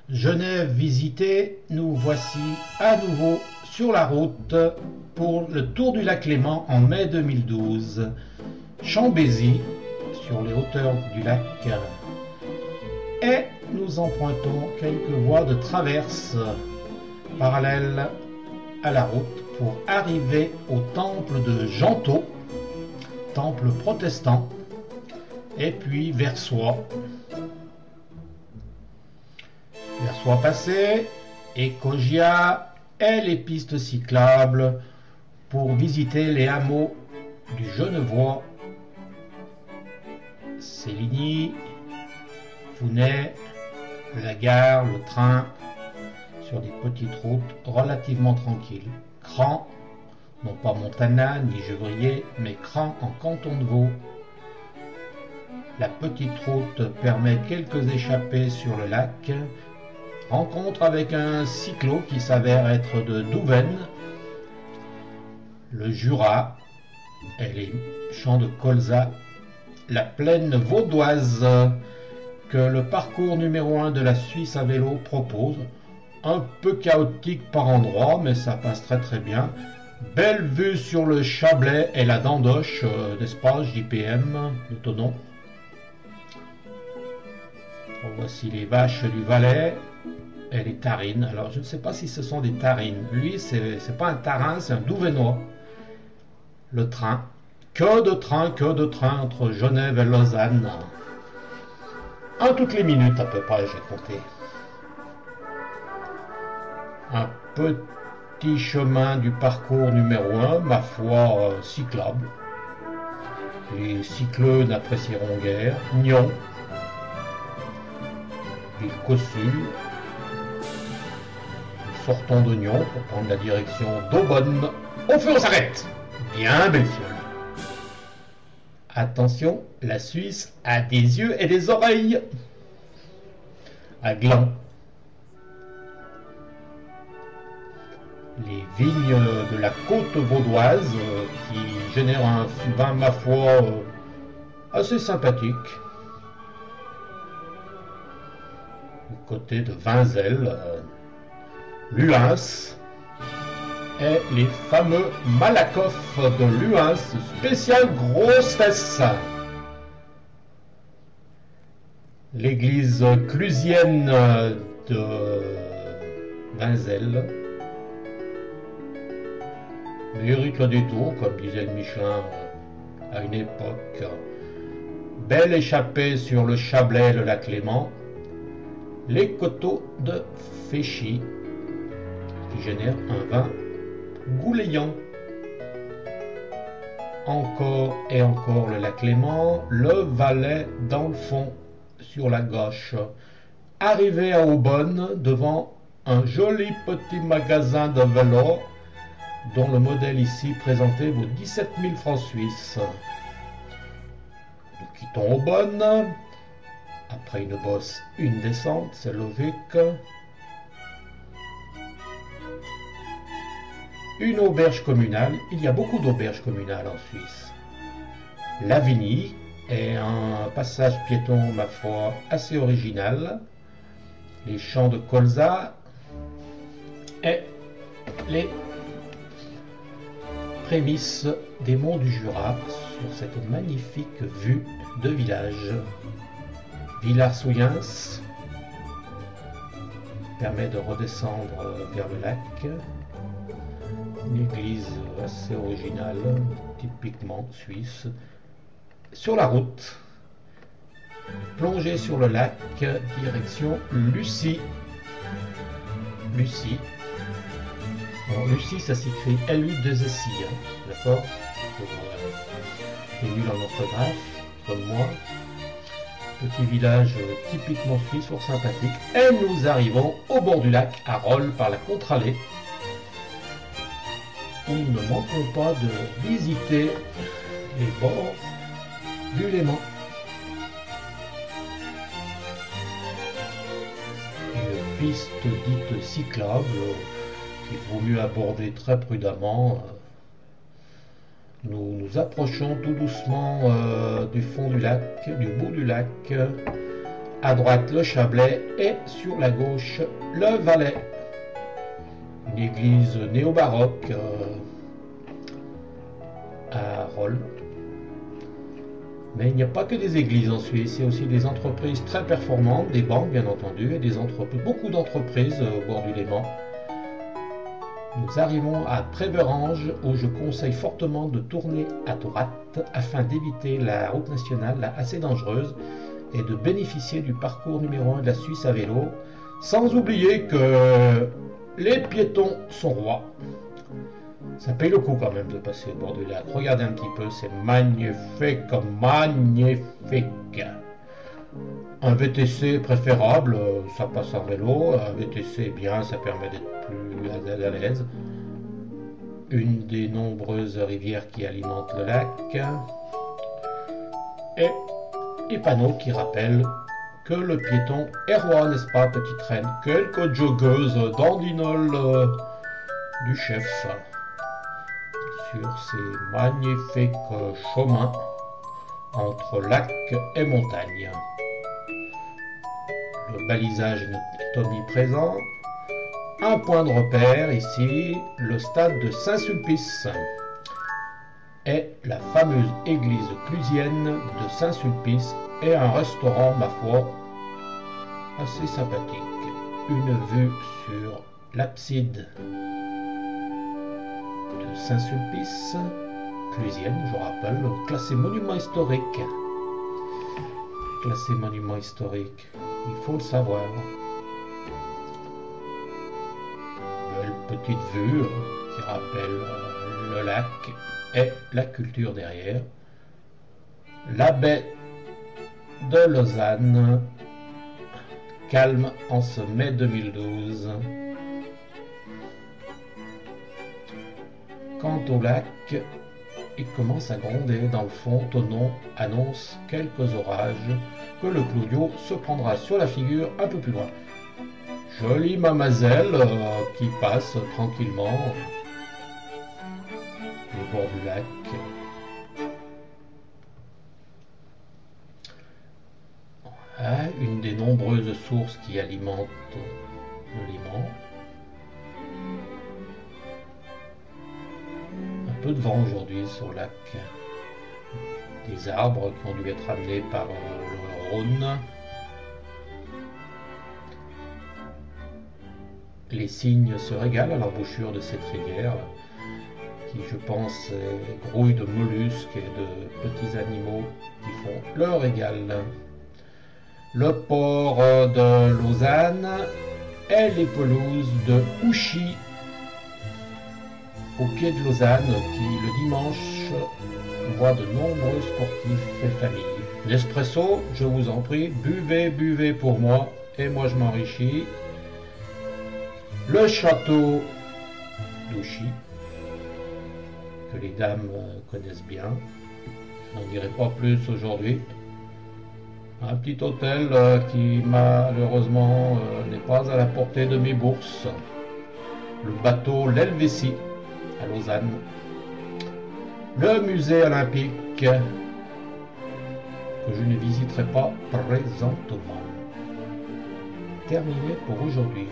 Genève visitée, nous voici à nouveau sur la route pour le Tour du lac Léman en mai 2012. Chambézy, sur les hauteurs du lac, et nous empruntons quelques voies de traverse parallèles à la route pour arriver au temple de Gentot, temple protestant, et puis Versoix. Versoix passé, Écogia et les pistes cyclables pour visiter les hameaux du Genevois, Séligny, Founet, la gare, le train, sur des petites routes relativement tranquilles. Cran, non pas Montana ni Gevrier, mais Cran en canton de Vaud. La petite route permet quelques échappées sur le lac. Rencontre avec un cyclo qui s'avère être de Douvaine, le Jura et les champs de colza, la plaine vaudoise que le parcours numéro 1 de la Suisse à vélo propose. Un peu chaotique par endroits, mais ça passe très très bien. Belle vue sur le Chablais et la Dandoche, n'est-ce pas, JPM de Thonon. Voici les vaches du Valais et les tarines. Alors je ne sais pas si ce sont des tarines. Lui, c'est pas un tarin, c'est un Douvénois. Le train. Que de train entre Genève et Lausanne. Un toutes les minutes à peu près, j'ai compté. Un petit chemin du parcours numéro 1, ma foi, cyclable. Les cycleux n'apprécieront guère. Nyon, ville cossue. Nous sortons de Nyon pour prendre la direction d'Aubonne. Au feu, on s'arrête. Bien, belle fiole. Attention, la Suisse a des yeux et des oreilles. À Gland. Les vignes de la côte vaudoise qui génèrent un vin, ma foi, assez sympathique. Du côté de Vinzel, Luhens et les fameux Malakoff de Luhens, spécial grosse fesse. L'église clusienne de Vinzel mérite le détour, comme disait Michelin à une époque. Belle échappée sur le Chablais et le lac Léman. Les coteaux de Féchy qui génèrent un vin gouléant. Encore et encore le lac Léman, le Valais dans le fond sur la gauche. Arrivé à Aubonne devant un joli petit magasin de vélo dont le modèle ici présenté vaut 17 000 francs suisses. Nous quittons Aubonne. Après une bosse, une descente, c'est logique. Une auberge communale. Il y a beaucoup d'auberges communales en Suisse. Lavigny est un passage piéton, ma foi, assez original. Les champs de colza et les prémices des monts du Jura sur cette magnifique vue de village. Villars-Souillens permet de redescendre vers le lac. Une église assez originale, typiquement suisse. Sur la route, plongée sur le lac, direction Lucy. Lucy. Bon, Lucy, ça s'écrit L-U-2-S-I, hein, d'accord? C'est nul en orthographe, comme moi. Petit village typiquement suisse, fort sympathique. Et nous arrivons au bord du lac, à Rolles, par la contre-allée, où nous ne manquons pas de visiter les bords du Léman. Une piste dite cyclable qu'il vaut mieux aborder très prudemment. Nous nous approchons tout doucement du fond du lac, du bout du lac, À droite, le Chablais et sur la gauche, le Valais. Une église néo-baroque à Rolles. Mais il n'y a pas que des églises en Suisse, il y a aussi des entreprises très performantes, des banques bien entendu, et beaucoup d'entreprises au bord du Léman. Nous arrivons à Préverange où je conseille fortement de tourner à droite afin d'éviter la route nationale assez dangereuse et de bénéficier du parcours numéro 1 de la Suisse à vélo, sans oublier que les piétons sont rois. Ça paye le coup quand même de passer au bord du lac. Regardez un petit peu, c'est magnifique, magnifique. Un VTC préférable, ça passe en vélo. Un VTC bien, ça permet d'être plus à l'aise. Une des nombreuses rivières qui alimentent le lac. Et les panneaux qui rappellent que le piéton est roi, n'est-ce pas, petite reine? Quelques joggeuses dandinoles du chef sur ces magnifiques chemins entre lac et montagne. Le balisage est omniprésent. Un point de repère ici, le stade de Saint-Sulpice et la fameuse église clusienne de Saint-Sulpice et un restaurant, ma foi, assez sympathique. Une vue sur l'abside de Saint-Sulpice, clusienne, je rappelle, classé monument historique. Classé monument historique, il faut le savoir. Belle petite vue qui rappelle le lac et la culture derrière. La baie de Lausanne, calme en ce mai 2012. Quant au lac, il commence à gronder dans le fond. Tonon annonce quelques orages que le Cloudio se prendra sur la figure un peu plus loin. Jolie mamazelle qui passe tranquillement au bord du lac. Voilà, une des nombreuses sources qui alimentent le Léman. Un peu de vent aujourd'hui sur le lac. Des arbres qui ont dû être amenés par le Rhône. Les cygnes se régalent à l'embouchure de cette rivière qui, je pense, grouille de mollusques et de petits animaux qui font leur régal. Le port de Lausanne et les pelouses de Ouchy au pied de Lausanne qui, le dimanche, voit de nombreux sportifs et familles. L'espresso, je vous en prie, buvez, buvez pour moi et moi je m'enrichis. Le château d'Ouchy, que les dames connaissent bien. Je n'en dirai pas plus aujourd'hui. Un petit hôtel qui malheureusement n'est pas à la portée de mes bourses. Le bateau l'Helvétie à Lausanne. Le musée olympique que je ne visiterai pas présentement. Terminé pour aujourd'hui.